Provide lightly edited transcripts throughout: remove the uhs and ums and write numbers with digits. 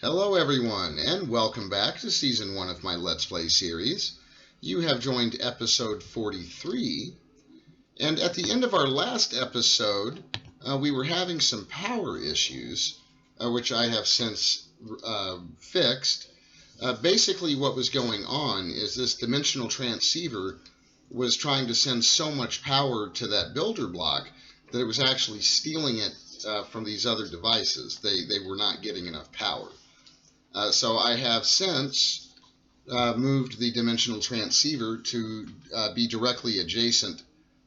Hello everyone, and welcome back to Season 1 of my Let's Play series. You have joined episode 43, and at the end of our last episode, we were having some power issues, which I have since fixed. Basically what was going on is this dimensional transceiver was trying to send so much power to that builder block that it was actually stealing it from these other devices. They were not getting enough power. So I have since moved the dimensional transceiver to be directly adjacent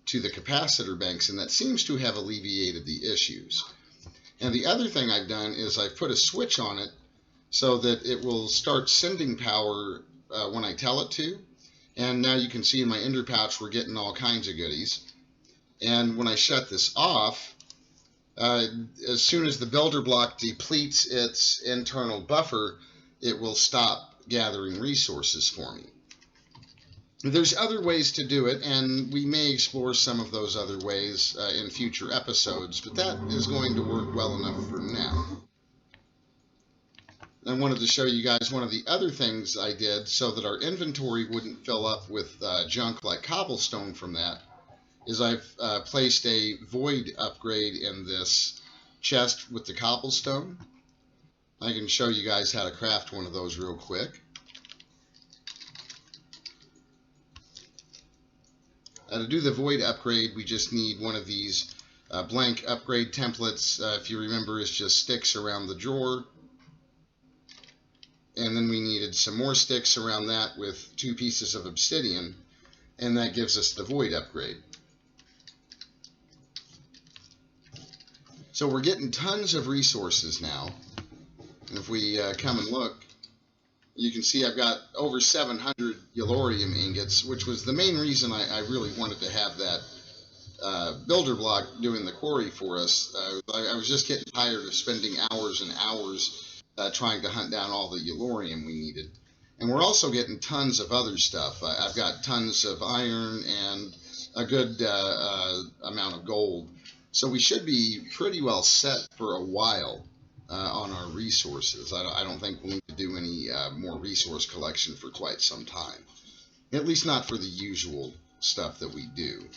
to the capacitor banks, and that seems to have alleviated the issues. And the other thing I've done is I've put a switch on it so that it will start sending power when I tell it to. And now you can see in my ender pouch we're getting all kinds of goodies. And when I shut this off, as soon as the builder block depletes its internal buffer, it will stop gathering resources for me. There's other ways to do it, and we may explore some of those other ways in future episodes, but that is going to work well enough for now. I wanted to show you guys one of the other things I did so that our inventory wouldn't fill up with junk like cobblestone from that. Is I've placed a void upgrade in this chest with the cobblestone. I can show you guys how to craft one of those real quick. To do the void upgrade, we just need one of these blank upgrade templates. If you remember, it's just sticks around the drawer. And then we needed some more sticks around that with 2 pieces of obsidian, and that gives us the void upgrade. So we're getting tons of resources now. And if we come and look, you can see I've got over 700 yellorium ingots, which was the main reason I really wanted to have that builder block doing the quarry for us. I was just getting tired of spending hours and hours trying to hunt down all the yellorium we needed. And we're also getting tons of other stuff. I've got tons of iron and a good amount of gold. So we should be pretty well set for a while on our resources. I don't think we'll need to do any more resource collection for quite some time. At least not for the usual stuff that we do.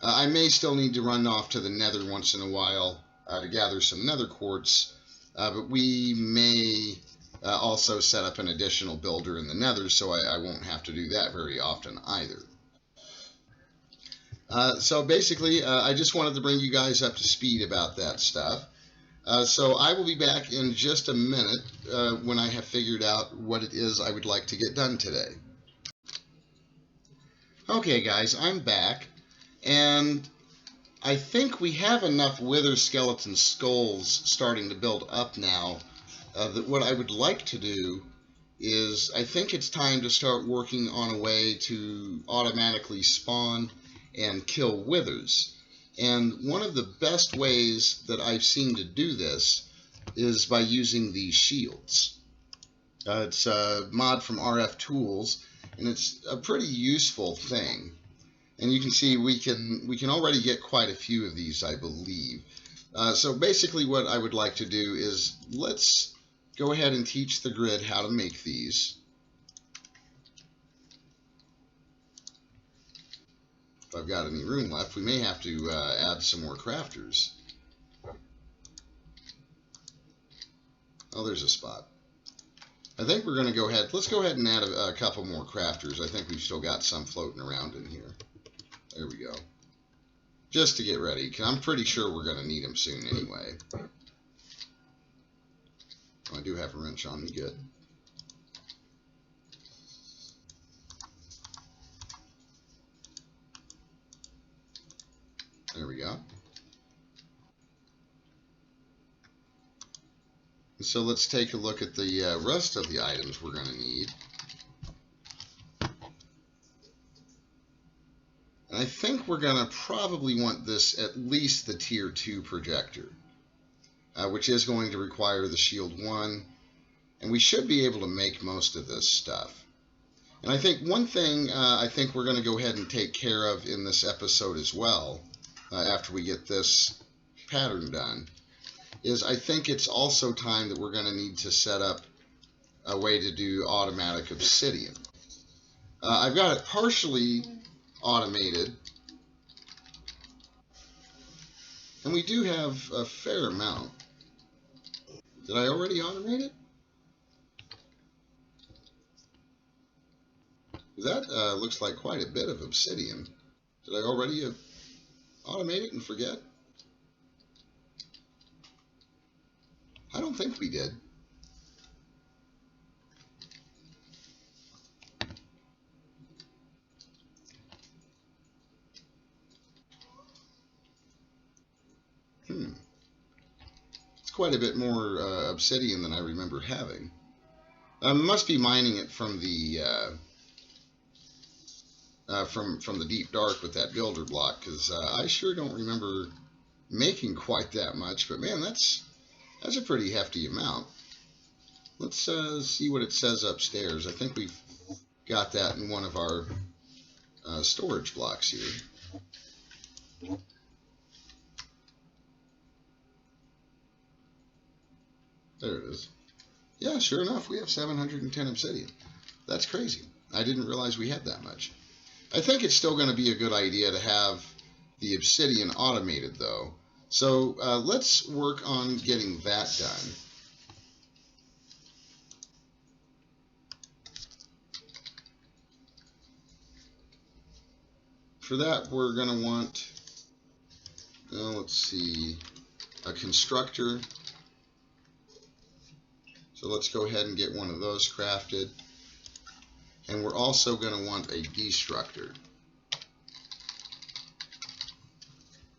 I may still need to run off to the nether once in a while to gather some nether quartz, but we may also set up an additional builder in the nether, so I won't have to do that very often either. So basically, I just wanted to bring you guys up to speed about that stuff. So I will be back in just a minute when I have figured out what it is I would like to get done today. Okay guys, I'm back, and I think we have enough wither skeleton skulls starting to build up now that what I would like to do is I think it's time to start working on a way to automatically spawn and kill withers. And one of the best ways that I've seen to do this is by using these shields. It's a mod from RF Tools, and it's a pretty useful thing. And you can see we can already get quite a few of these, I believe. So basically what I would like to do is let's go ahead and teach the grid how to make these. If I've got any room left, we may have to add some more crafters. Oh, there's a spot. I think we're going to go ahead. Let's go ahead and add a couple more crafters. I think we've still got some floating around in here. There we go. Just to get ready, because I'm pretty sure we're going to need them soon anyway. Oh, I do have a wrench on me. Good. There we go. So let's take a look at the rest of the items we're going to need. And I think we're going to probably want this, at least the tier 2 projector, which is going to require the shield 1. And we should be able to make most of this stuff. And I think one thing I think we're going to go ahead and take care of in this episode as well, after we get this pattern done, is I think it's also time that we're going to need to set up a way to do automatic obsidian. I've got it partially automated, and we do have a fair amount. Did I already automate it? That looks like quite a bit of obsidian. Did I already automate it and forget? I don't think we did. It's quite a bit more obsidian than I remember having. Must be mining it from the from the deep dark with that builder block, because I sure don't remember making quite that much. But man, that's a pretty hefty amount. Let's see what it says upstairs. I think we've got that in one of our storage blocks here. There it is. Yeah, sure enough, we have 710 obsidian. That's crazy. I didn't realize we had that much. I think it's still going to be a good idea to have the obsidian automated, though. So let's work on getting that done. For that, we're going to want, let's see, a constructor. So let's go ahead and get one of those crafted. And we're also going to want a destructor.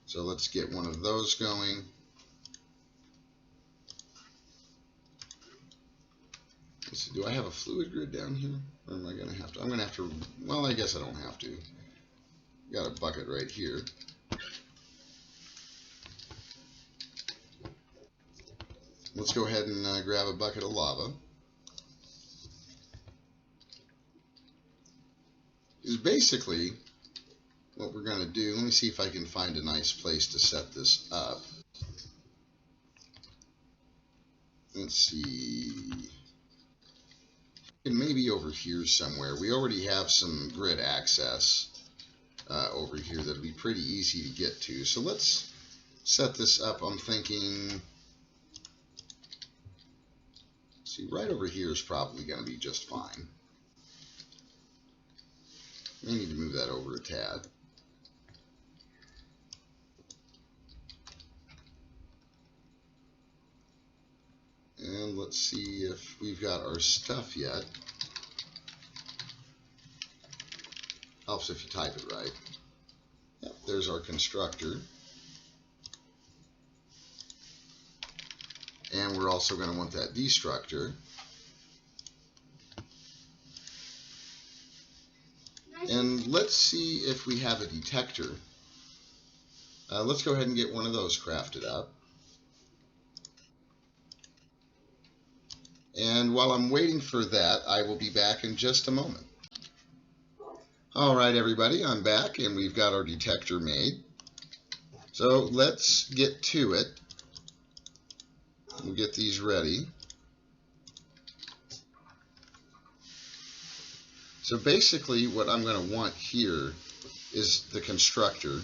So let's get one of those going. Let's see, do I have a fluid grid down here? Or am I going to have to? I'm going to have to, well, I guess I don't have to. Got a bucket right here. Let's go ahead and grab a bucket of lava. Is basically what we're going to do. Let me see if I can find a nice place to set this up. Let's see. And maybe over here somewhere. We already have some grid access over here that'll be pretty easy to get to. So let's set this up. I'm thinking, see, right over here is probably going to be just fine. May need to move that over a tad. And let's see if we've got our stuff yet. Helps if you type it right. Yep, there's our constructor. And we're also going to want that destructor. And let's see if we have a detector. Let's go ahead and get one of those crafted up. And while I'm waiting for that, I will be back in just a moment. All right, everybody, I'm back, and we've got our detector made. So let's get to it. We'll get these ready. So basically what I'm going to want here is the constructor.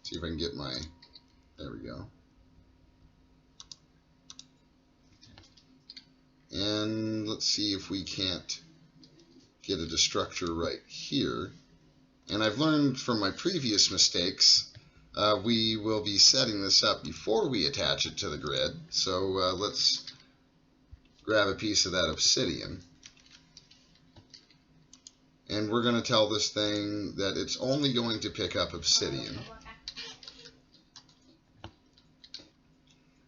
See if I can get my, there we go. And let's see if we can't get a destructor right here. And I've learned from my previous mistakes, we will be setting this up before we attach it to the grid. So let's grab a piece of that obsidian. And we're going to tell this thing that it's only going to pick up obsidian.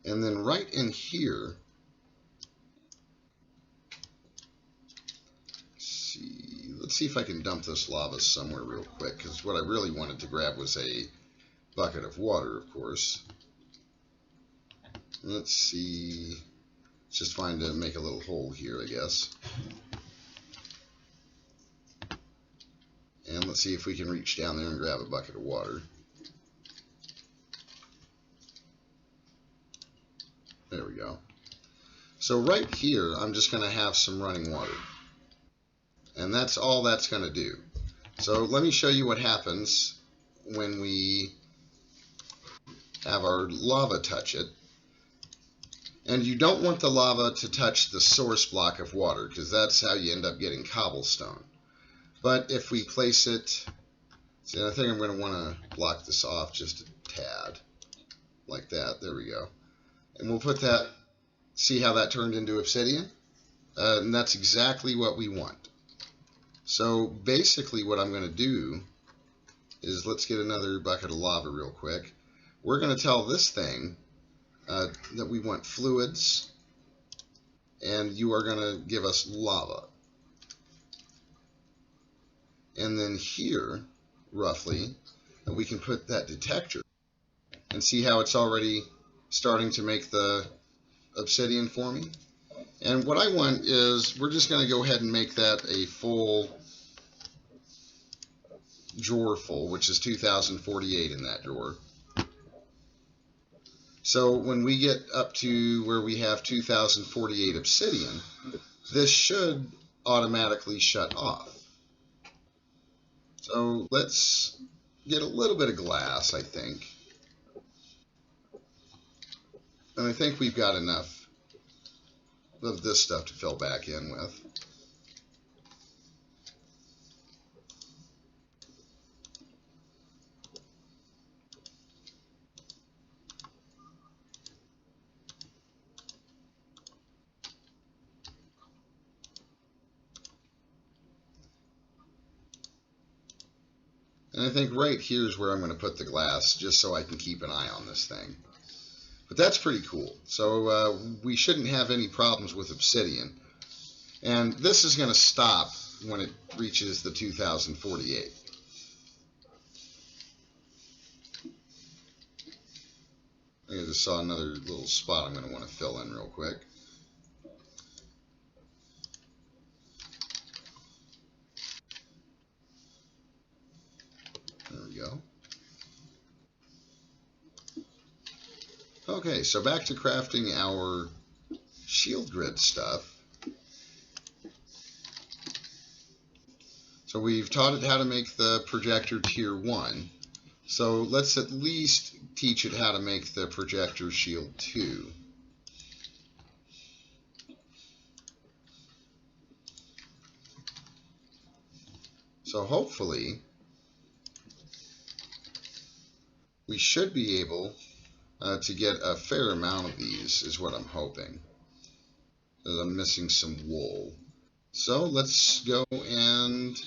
And then right in here, let's see if I can dump this lava somewhere real quick, because what I really wanted to grab was a bucket of water, of course. Let's see, it's just fine to make a little hole here, I guess. And let's see if we can reach down there and grab a bucket of water. There we go. So right here, I'm just going to have some running water. And that's all that's going to do. So let me show you what happens when we have our lava touch it. And you don't want the lava to touch the source block of water, because that's how you end up getting cobblestone. But if we place it, see, I think I'm going to want to block this off just a tad, like that. There we go. And we'll put that, see how that turned into obsidian? And that's exactly what we want. So basically what I'm going to do is, let's get another bucket of lava real quick. We're going to tell this thing that we want fluids, and you are going to give us lava. And then here, roughly, we can put that detector and see how it's already starting to make the obsidian for me. And what I want is, we're just going to go ahead and make that a full drawer full, which is 2048 in that drawer. So when we get up to where we have 2048 obsidian, this should automatically shut off. So let's get a little bit of glass, I think. And I think we've got enough of this stuff to fill back in with. And I think right here is where I'm going to put the glass, just so I can keep an eye on this thing. But that's pretty cool. So we shouldn't have any problems with obsidian. And this is going to stop when it reaches the 2048. I just saw another little spot I'm going to want to fill in real quick. There we go. Okay, so back to crafting our shield grid stuff. So we've taught it how to make the projector tier 1. So let's at least teach it how to make the projector shield 2. So hopefully we should be able to get a fair amount of these, is what I'm hoping. I'm missing some wool. So let's go and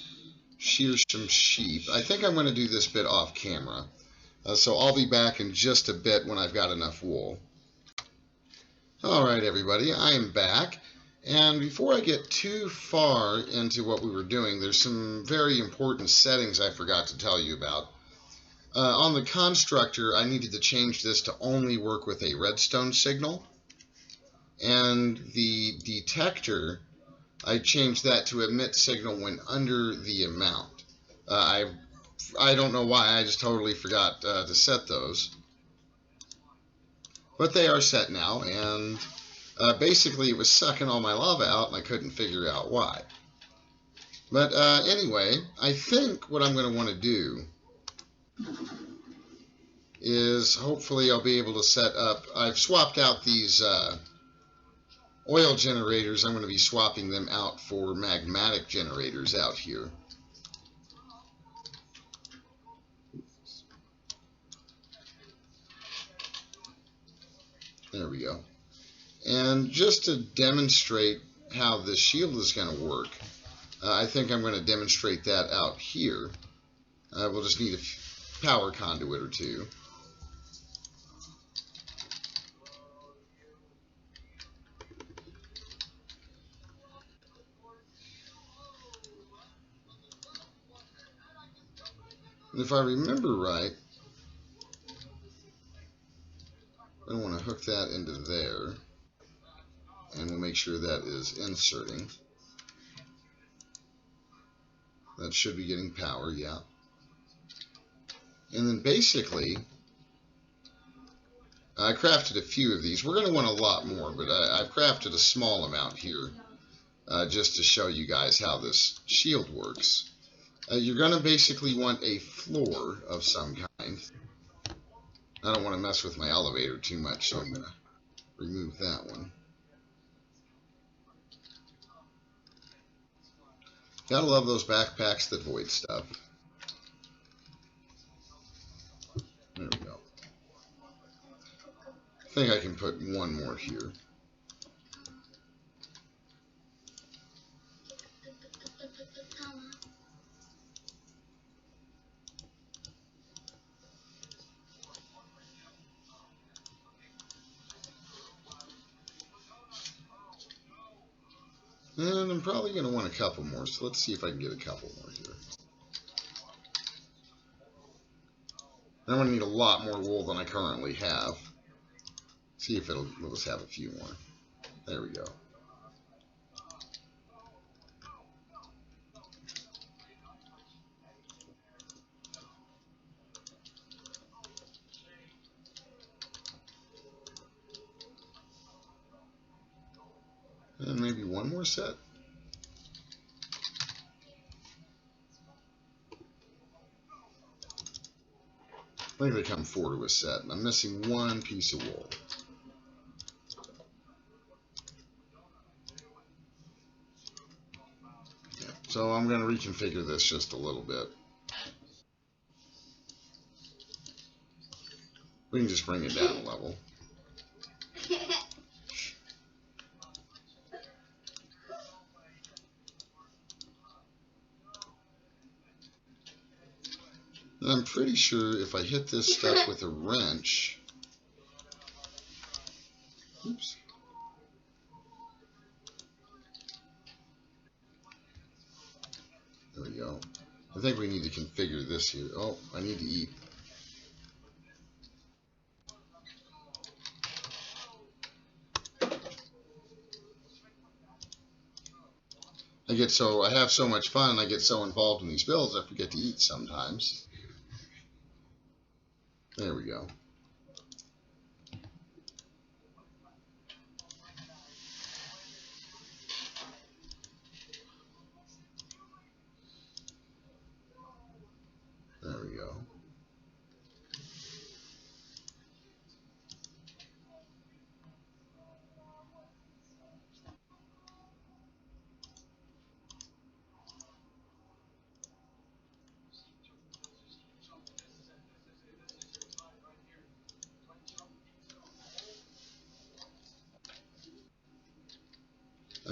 shear some sheep. I think I'm going to do this bit off camera. So I'll be back in just a bit when I've got enough wool. Alright everybody, I am back. And before I get too far into what we were doing, there's some very important settings I forgot to tell you about. On the constructor, I needed to change this to only work with a redstone signal. And the detector, I changed that to emit signal when under the amount. I don't know why, I just totally forgot to set those. But they are set now, and basically it was sucking all my lava out and I couldn't figure out why. But anyway, I think what I'm going to want to do is hopefully I'll be able to set up, I've swapped out these oil generators. I'm going to be swapping them out for magmatic generators out here. There we go. And just to demonstrate how this shield is going to work, I think I'm going to demonstrate that out here. We'll just need a power conduit or two. And if I remember right, I want to hook that into there, and we'll make sure that is inserting. That should be getting power, yeah. And then basically, I crafted a few of these. We're going to want a lot more, but I've crafted a small amount here just to show you guys how this shield works. You're going to basically want a floor of some kind. I don't want to mess with my elevator too much, so I'm going to remove that one. Gotta love those backpacks that void stuff. There we go. I think I can put one more here. And I'm probably going to want a couple more, so let's see if I can get a couple more here. I'm going to need a lot more wool than I currently have. See if it'll let us have a few more. There we go. And maybe one more set. I think they come 4 to a set, and I'm missing one piece of wool. Yeah, so I'm going to reconfigure this just a little bit. We can just bring it down a level. And I'm pretty sure if I hit this stuff with a wrench, oops. There we go. I think we need to configure this here. Oh, I need to eat. I have so much fun, I get so involved in these builds, I forget to eat sometimes. There we go. There we go.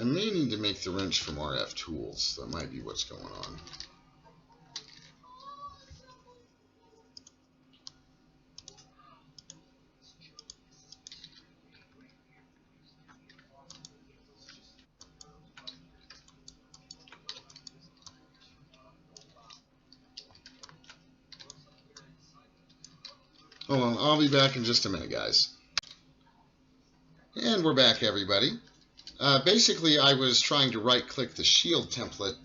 I may need to make the wrench from RF tools. That might be what's going on. Hold on, I'll be back in just a minute, guys. And we're back, everybody. Basically, I was trying to right-click the shield template,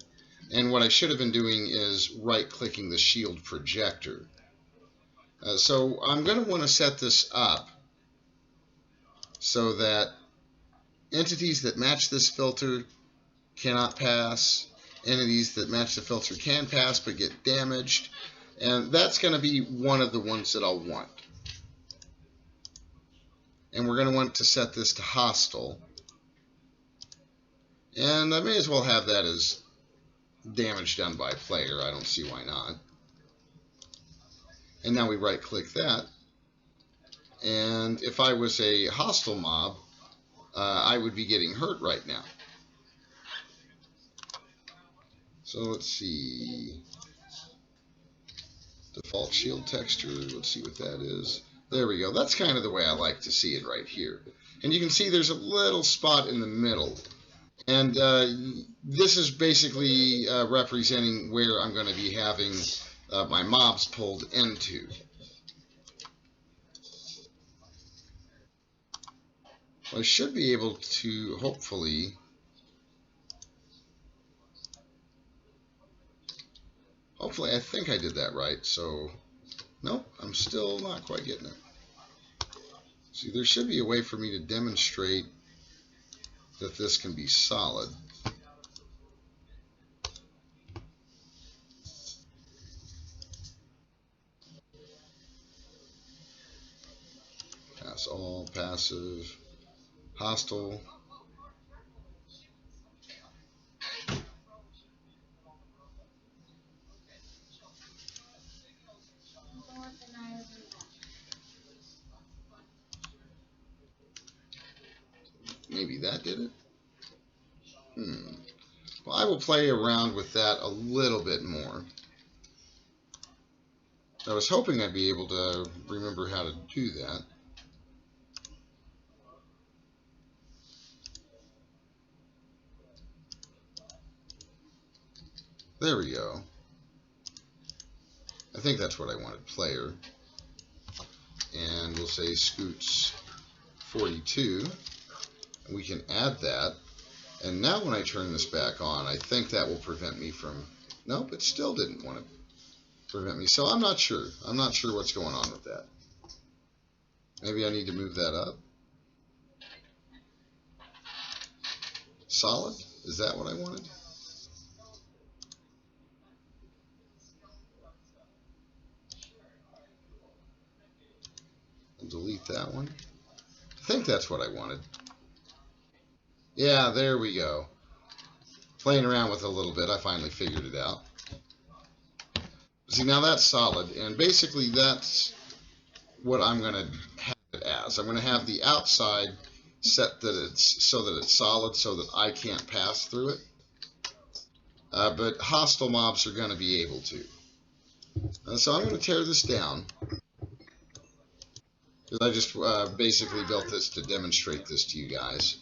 and what I should have been doing is right-clicking the shield projector. So I'm going to want to set this up so that entities that match this filter cannot pass, entities that match the filter can pass but get damaged, and that's going to be one of the ones that I'll want. And we're going to want to set this to hostile. And I may as well have that as damage done by player. I don't see why not. And now we right click that. And if I was a hostile mob, I would be getting hurt right now. So let's see. Default shield texture. Let's see what that is. There we go. That's kind of the way I like to see it right here. And you can see there's a little spot in the middle. And this is basically representing where I'm going to be having my mobs pulled into. I should be able to hopefully I think I did that right. So nope, I'm still not quite getting it. See, there should be a way for me to demonstrate that this can be solid. Pass all, passive, hostile. Maybe that did it? Well, I will play around with that a little bit more. I was hoping I'd be able to remember how to do that. There we go. I think that's what I wanted, player. And we'll say Scoots 42. And we can add that. And now when I turn this back on, I think that will prevent me from... Nope, it still didn't want to prevent me. So I'm not sure. I'm not sure what's going on with that. Maybe I need to move that up. Solid? Is that what I wanted? I'll delete that one. I think that's what I wanted. Yeah, there we go. Playing around with it a little bit, I finally figured it out. See, now that's solid, and basically that's what I'm going to have it as. I'm going to have the outside set that it's so that it's solid, so that I can't pass through it. But hostile mobs are going to be able to. So I'm going to tear this down. Because I just basically built this to demonstrate this to you guys.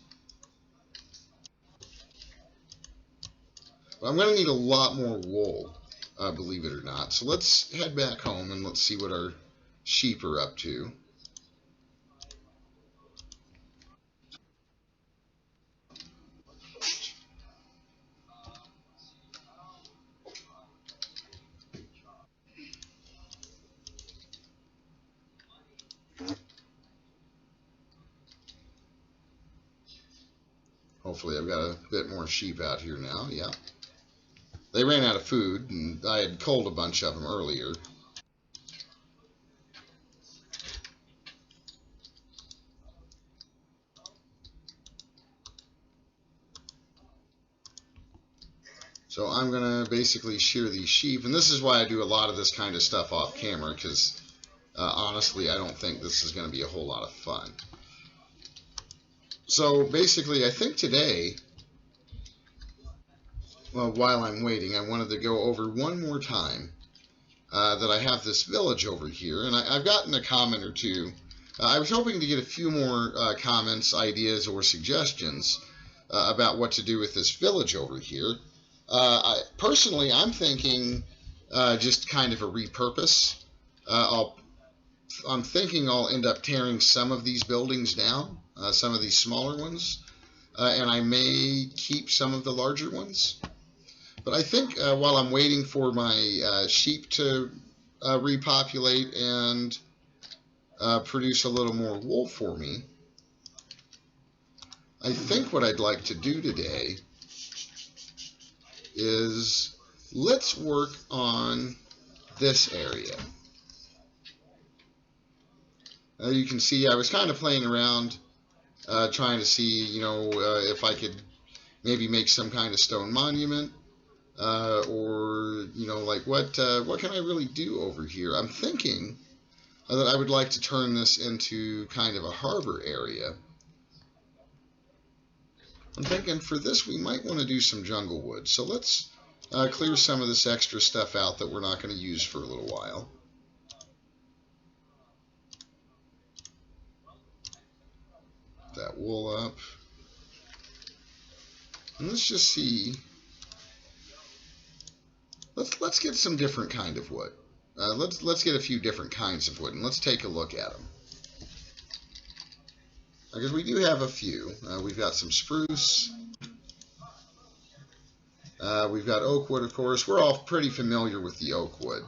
But I'm going to need a lot more wool, believe it or not. So let's head back home and let's see what our sheep are up to. Hopefully I've got a bit more sheep out here now. Yeah. They ran out of food, and I had culled a bunch of them earlier. So I'm going to basically shear these sheep, and this is why I do a lot of this kind of stuff off camera, because honestly I don't think this is going to be a whole lot of fun. So basically I think today, well, while I'm waiting, I wanted to go over one more time that I have this village over here, and I've gotten a comment or two. I was hoping to get a few more comments, ideas, or suggestions about what to do with this village over here. Personally, I'm thinking just kind of a repurpose. I'm thinking I'll end up tearing some of these buildings down, some of these smaller ones, and I may keep some of the larger ones. But I think while I'm waiting for my sheep to repopulate and produce a little more wool for me, I think what I'd like to do today is let's work on this area. You can see I was kind of playing around trying to see, if I could maybe make some kind of stone monument. Or like what can I really do over here? I'm thinking that I would like to turn this into kind of a harbor area. I'm thinking for this we might want to do some jungle wood. So let's clear some of this extra stuff out that we're not going to use for a little while. That wool up. And let's just see. Let's get some different kind of wood. Let's get a few different kinds of wood, and let's take a look at them. Because we do have a few. We've got some spruce. We've got oak wood, of course. We're all pretty familiar with the oak wood,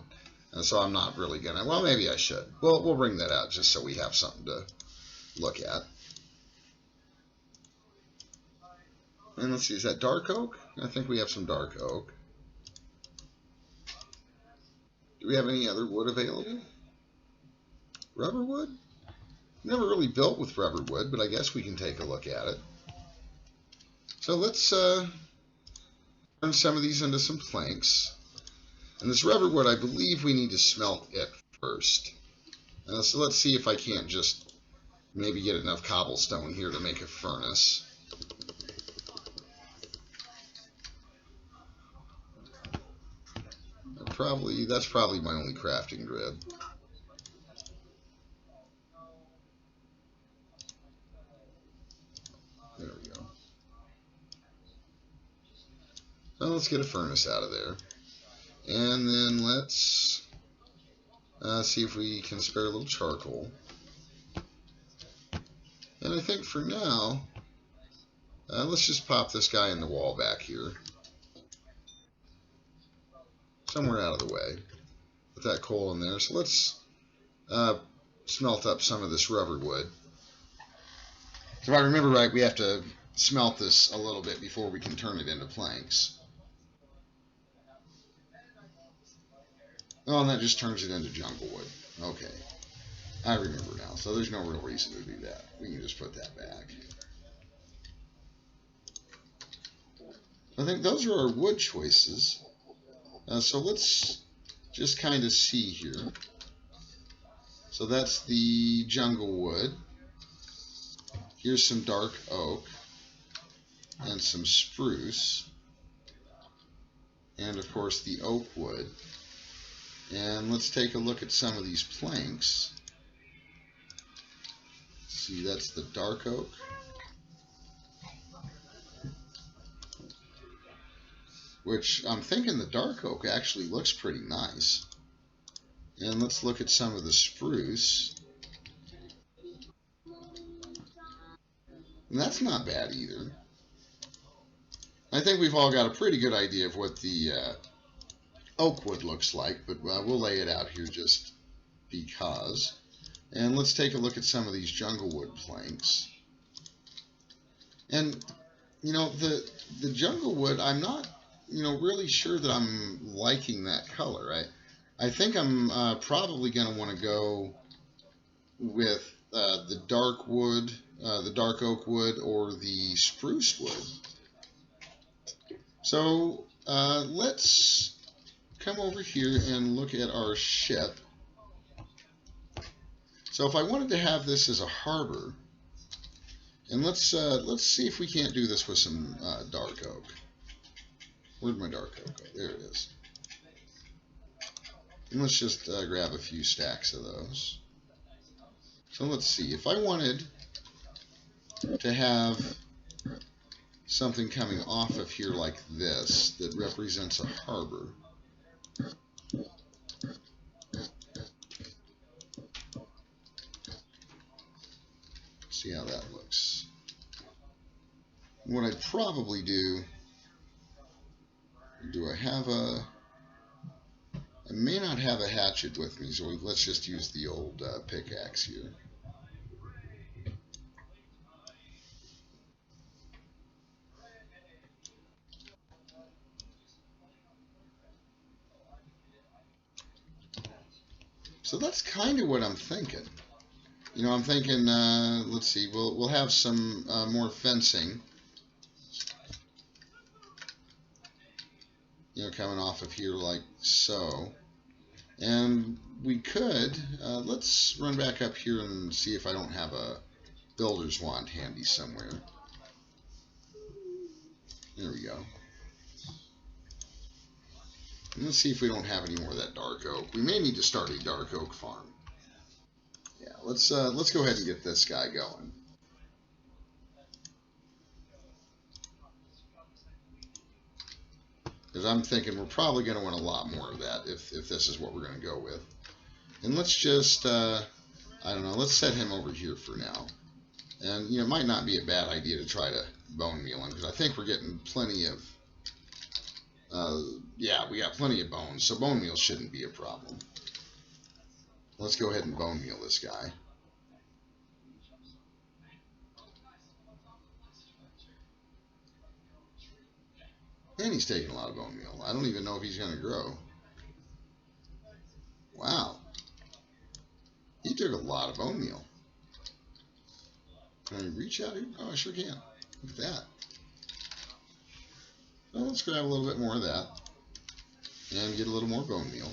so I'm not really gonna. Well, maybe I should. We'll bring that out just so we have something look at. And let's see, is that dark oak? I think we have some dark oak. Do we have any other wood available? Rubber wood? Never really built with rubber wood, but I guess we can take a look at it. So let's turn some of these into some planks. And this rubber wood, I believe we need to smelt it first. So let's see if I can't just maybe get enough cobblestone here to make a furnace. That's probably my only crafting grid. There we go. So let's get a furnace out of there. And then let's see if we can spare a little charcoal. And I think for now, let's just pop this guy in the wall back here. Somewhere out of the way. Put that coal in there. So let's smelt up some of this rubber wood. So if I remember right, we have to smelt this a little bit before we can turn it into planks. Oh, and that just turns it into jungle wood. Okay. I remember now. So there's no real reason to do that. We can just put that back. I think those are our wood choices. So let's just kind of see here. So that's the jungle wood. Here's some dark oak and some spruce. And of course the oak wood. And let's take a look at some of these planks. See, that's the dark oak. Which I'm thinking the dark oak actually looks pretty nice. And let's look at some of the spruce. And that's not bad either. I think we've all got a pretty good idea of what the oak wood looks like, but we'll lay it out here just because. And let's take a look at some of these jungle wood planks. And, you know, the jungle wood, I'm not, really sure that I'm liking that color. I think I'm probably going to want to go with the dark wood, the dark oak wood, or the spruce wood. So let's come over here and look at our ship. So if I wanted to have this as a harbor, and let's see if we can't do this with some dark oak. Where'd my dark oak go? There it is. And let's just grab a few stacks of those. So let's see. If I wanted to have something coming off of here like this that represents a harbor, see how that looks. What I'd probably do I have I may not have a hatchet with me, so let's just use the old pickaxe here. So that's kind of what I'm thinking. I'm thinking, let's see, we'll have some more fencing, coming off of here like so. And we could, let's run back up here and see if I don't have a builder's wand handy somewhere. There we go. And let's see if we don't have any more of that dark oak. We may need to start a dark oak farm. Yeah, let's go ahead and get this guy going. Because I'm thinking we're probably going to want a lot more of that if this is what we're going to go with. And let's just, I don't know, let's set him over here for now. And, it might not be a bad idea to try to bone meal him, because I think we're getting plenty of, yeah, we got plenty of bones, so bone meal shouldn't be a problem. Let's go ahead and bone meal this guy. Man, he's taking a lot of bone meal. I don't even know if he's going to grow. Wow. He took a lot of bone meal. Can I reach out here? Oh, I sure can. Look at that. Well, let's grab a little bit more of that and get a little more bone meal.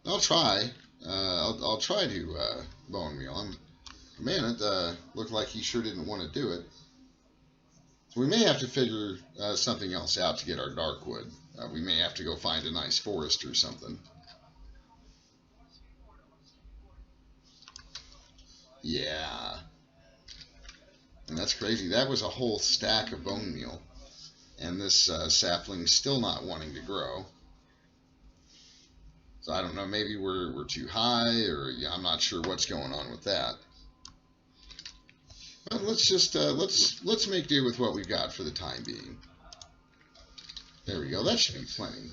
I'll try. I'll try to bone meal. Man, it looked like he sure didn't want to do it. So we may have to figure something else out to get our dark wood. We may have to go find a nice forest or something. Yeah. And that's crazy. That was a whole stack of bone meal. And this sapling's still not wanting to grow. So I don't know, maybe we're too high, or yeah, I'm not sure what's going on with that. But let's just let's make do with what we've got for the time being. There we go. That should be plenty.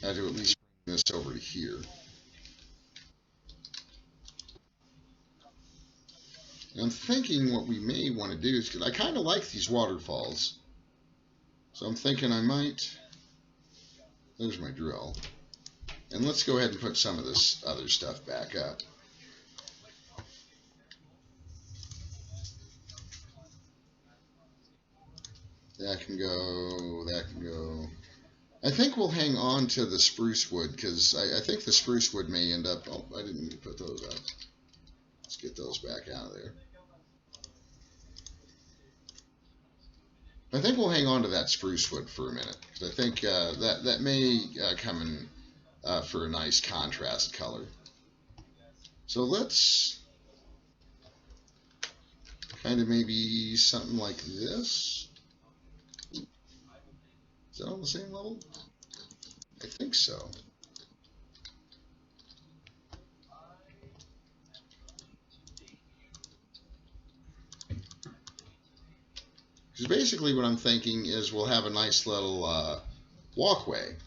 I have to at least bring this over to here. And I'm thinking what we may want to do is, because I kind of like these waterfalls, so I'm thinking I might. There's my drill. And let's go ahead and put some of this other stuff back up. That can go, that can go. I think we'll hang on to the spruce wood, because I think the spruce wood may end up, oh, I didn't mean to put those up. Let's get those back out of there. I think we'll hang on to that spruce wood for a minute, because I think that may come in for a nice contrast color. So let's kind of maybe something like this. Is that on the same level? I think so. Because basically what I'm thinking is we'll have a nice little walkway.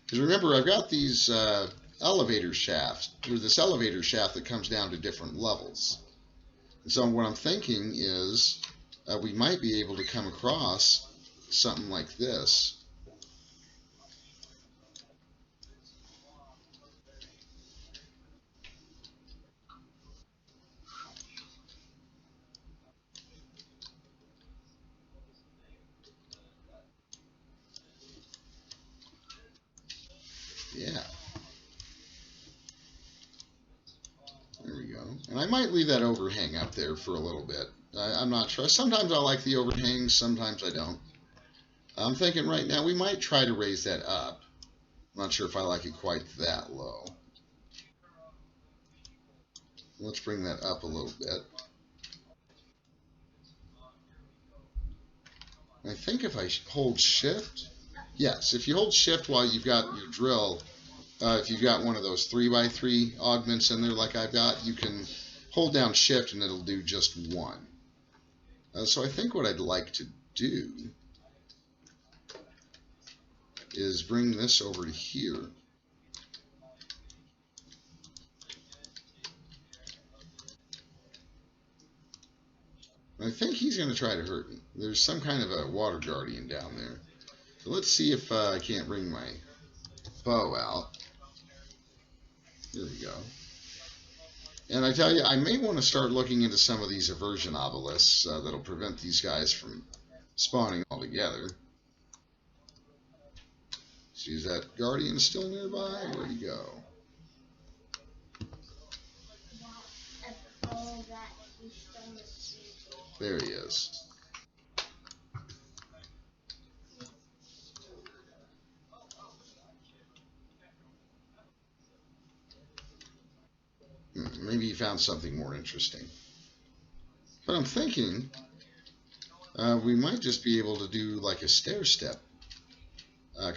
Because remember, I've got these elevator shafts. There's this elevator shaft that comes down to different levels. And so what I'm thinking is we might be able to come across something like this. Yeah. There we go. And I might leave that overhang up there for a little bit. I'm not sure. Sometimes I like the overhangs, sometimes I don't. I'm thinking right now we might try to raise that up. I'm not sure if I like it quite that low. Let's bring that up a little bit. I think if I hold shift, yes, if you hold shift while you've got your drill, if you've got one of those 3x3 augments in there like I've got, you can hold down shift and it'll do just one. So I think what I'd like to do is bring this over to here. I think he's going to try to hurt me. There's some kind of a water guardian down there. So let's see if I can't bring my bow out. Here we go. And I tell you, I may want to start looking into some of these aversion obelisks that'll prevent these guys from spawning altogether. See, is that guardian still nearby? Where'd he go? There he is. Maybe he found something more interesting. But I'm thinking we might just be able to do like a stair step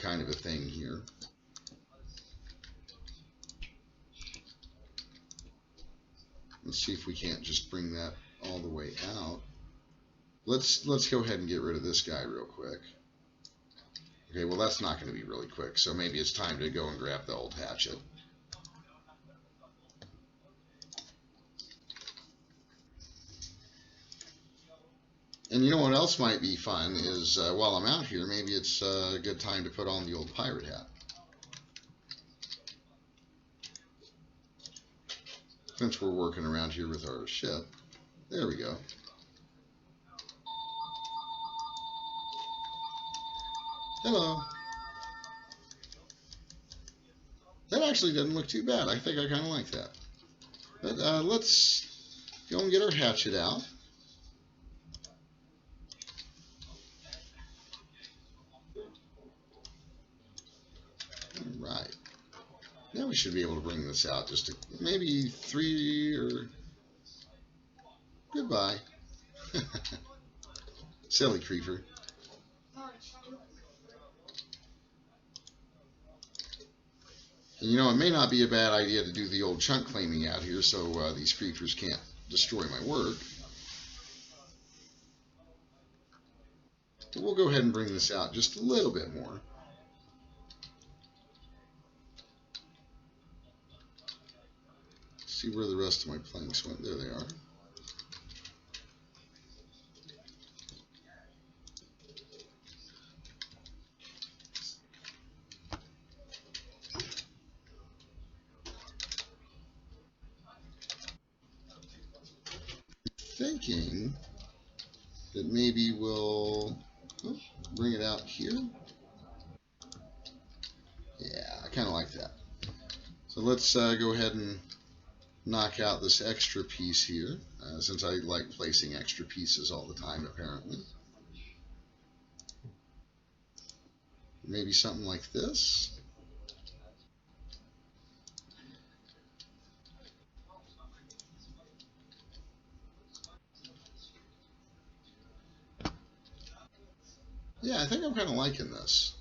kind of a thing here. Let's see if we can't just bring that all the way out. Let's go ahead and get rid of this guy real quick. Okay, well that's not going to be really quick, so maybe it's time to go and grab the old hatchet. And you know what else might be fun is while I'm out here, maybe it's a good time to put on the old pirate hat. Since we're working around here with our ship. There we go. Hello. That actually doesn't look too bad. I think I kind of like that. But let's go and get our hatchet out. Right. Now we should be able to bring this out just to maybe 3 or... Goodbye. Silly creeper. And you know, it may not be a bad idea to do the old chunk claiming out here so these creepers can't destroy my work. But we'll go ahead and bring this out just a little bit more. See where the rest of my planks went. There they are. Thinking that maybe we'll bring it out here. Yeah, I kind of like that. So let's go ahead and knock out this extra piece here, since I like placing extra pieces all the time, apparently. Maybe something like this. Yeah, I think I'm kind of liking this.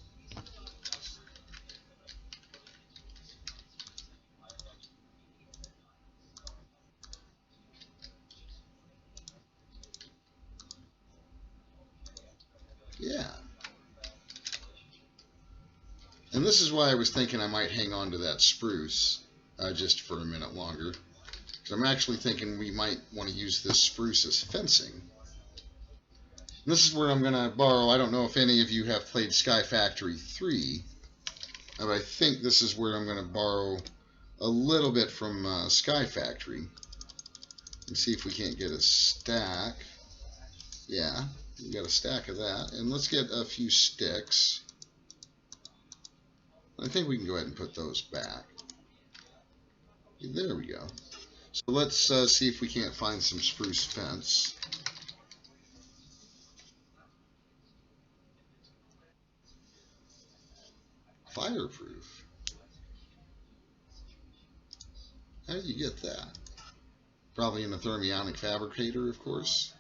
Yeah. And this is why I was thinking I might hang on to that spruce just for a minute longer. Because I'm actually thinking we might want to use this spruce as fencing. And this is where I'm going to borrow, I don't know if any of you have played Sky Factory 3, but I think this is where I'm going to borrow a little bit from Sky Factory. And see if we can't get a stack. Yeah, we got a stack of that. And let's get a few sticks. I think we can go ahead and put those back. There we go. So let's see if we can't find some spruce fence. Fireproof. How do you get that? Probably in a thermionic fabricator, of course.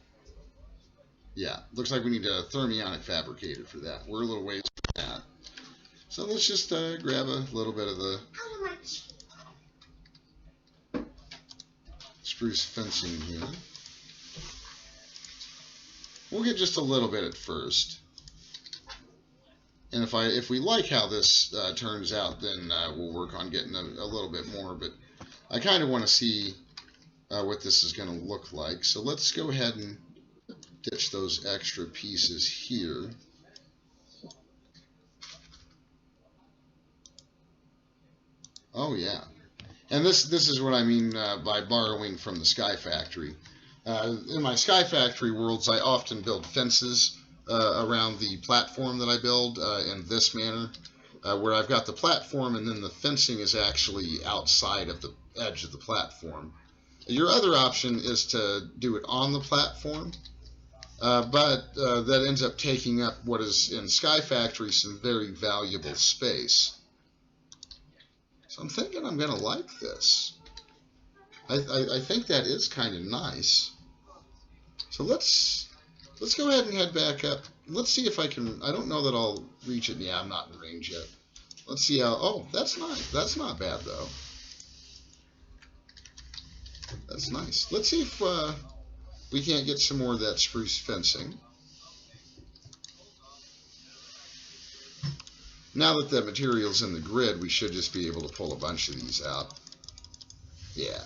Yeah, looks like we need a thermionic fabricator for that. We're a little ways from that. So let's just grab a little bit of the spruce fencing here. We'll get just a little bit at first. And if we like how this turns out, then we'll work on getting a little bit more. But I kind of want to see what this is going to look like. So let's go ahead and ditch those extra pieces here. Oh yeah. And this is what I mean by borrowing from the Sky Factory. In my Sky Factory worlds, I often build fences around the platform that I build in this manner, where I've got the platform and then the fencing is actually outside of the edge of the platform. Your other option is to do it on the platform, but that ends up taking up what is in Sky Factory some very valuable space. So I'm thinking I'm going to like this. I think that is kind of nice. So let's go ahead and head back up. Let's see if I can. I don't know that I'll reach it. Yeah, I'm not in range yet. Let's see how. Oh, that's nice. That's not bad though. That's nice. Let's see if we can't get some more of that spruce fencing. Now that the material's in the grid, we should just be able to pull a bunch of these out. Yeah.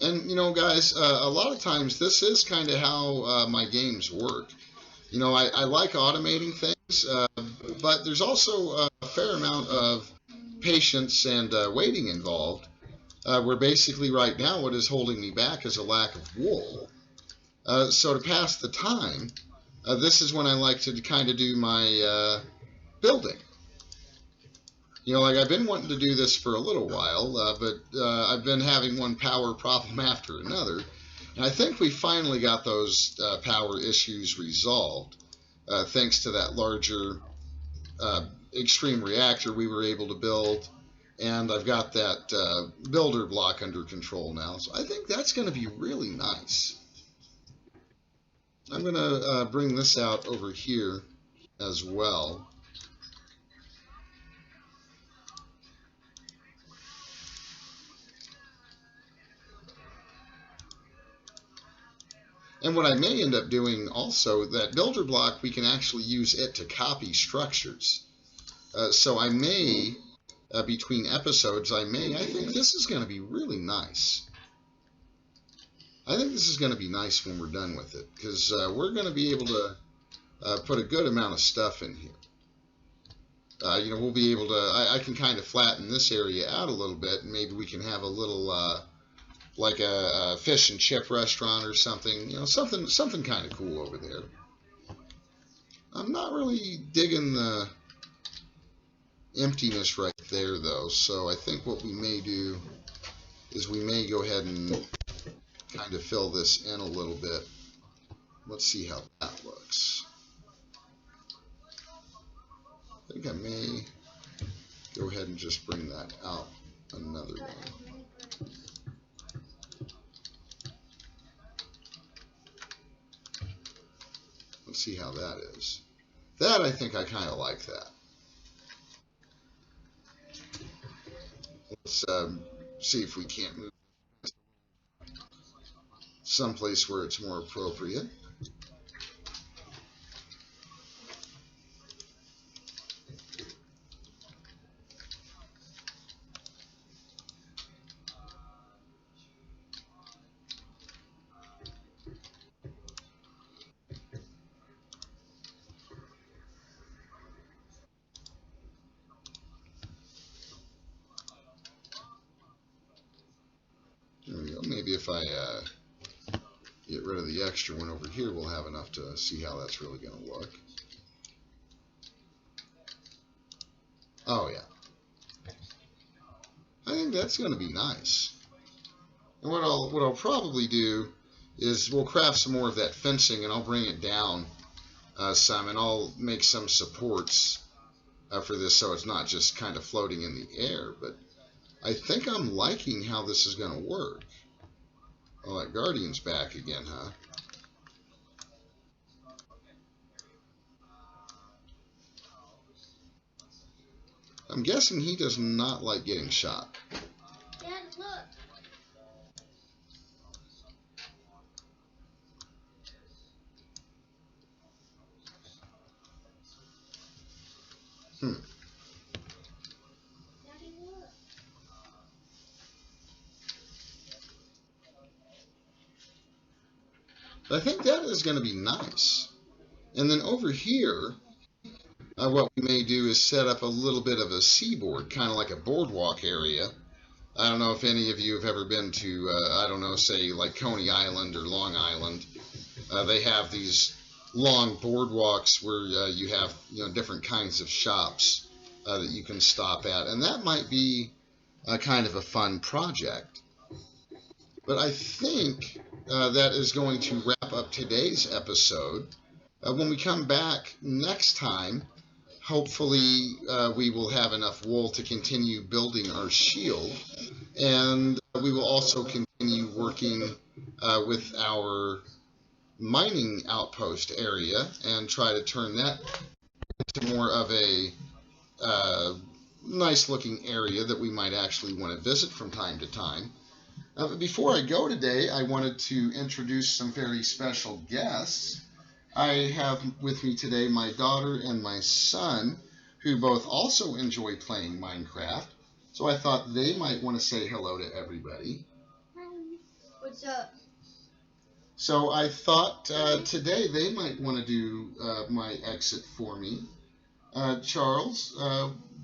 And guys, a lot of times this is kind of how my games work. I like automating things, but there's also a fair amount of patience and waiting involved. Where basically right now what is holding me back is a lack of wool. So to pass the time, this is when I like to kind of do my building. Like I've been wanting to do this for a little while, but I've been having one power problem after another. And I think we finally got those power issues resolved thanks to that larger extreme reactor we were able to build. And I've got that builder block under control now. So I think that's going to be really nice. I'm going to bring this out over here as well. And what I may end up doing also, that builder block, we can actually use it to copy structures. So I may, between episodes, I think this is going to be really nice. I think this is going to be nice when we're done with it, because we're going to be able to put a good amount of stuff in here. We'll be able to, I can kind of flatten this area out a little bit, and maybe we can have a little, like a fish and chip restaurant or something, something kind of cool over there. I'm not really digging the emptiness right there, though, so I think what we may do is we may go ahead and kind of fill this in a little bit. Let's see how that looks. I think I may go ahead and just bring that out another one. Let's see how that is. That, I think I kind of like that. Let's see if we can't move someplace where it's more appropriate. There we go. Maybe if I get rid of the extra one over here, we'll have enough to see how that's really going to look. Oh, yeah. I think that's going to be nice. And what I'll probably do is we'll craft some more of that fencing, and I'll bring it down some, and I'll make some supports for this so it's not just kind of floating in the air. But I think I'm liking how this is going to work. Oh, that Guardian's back again, huh? I'm guessing he does not like getting shot. Dad, look. Daddy, look. I think that is going to be nice. And then over here, what we may do is set up a little bit of a seaboard, kind of like a boardwalk area. I don't know if any of you have ever been to, I don't know, say like Coney Island or Long Island. They have these long boardwalks where you have different kinds of shops that you can stop at, and that might be kind of a fun project. But I think that is going to wrap up today's episode. When we come back next time, hopefully we will have enough wool to continue building our shield, and we will also continue working with our mining outpost area and try to turn that into more of a nice looking area that we might actually want to visit from time to time. But before I go today, I wanted to introduce some very special guests. I have with me today my daughter and my son, who both also enjoy playing Minecraft. So I thought they might want to say hello to everybody. What's up? So I thought today they might want to do my exit for me. Charles,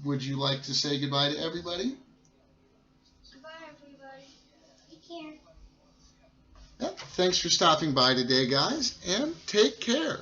would you like to say goodbye to everybody? Goodbye, everybody. Take care. Yep. Thanks for stopping by today, guys, and take care.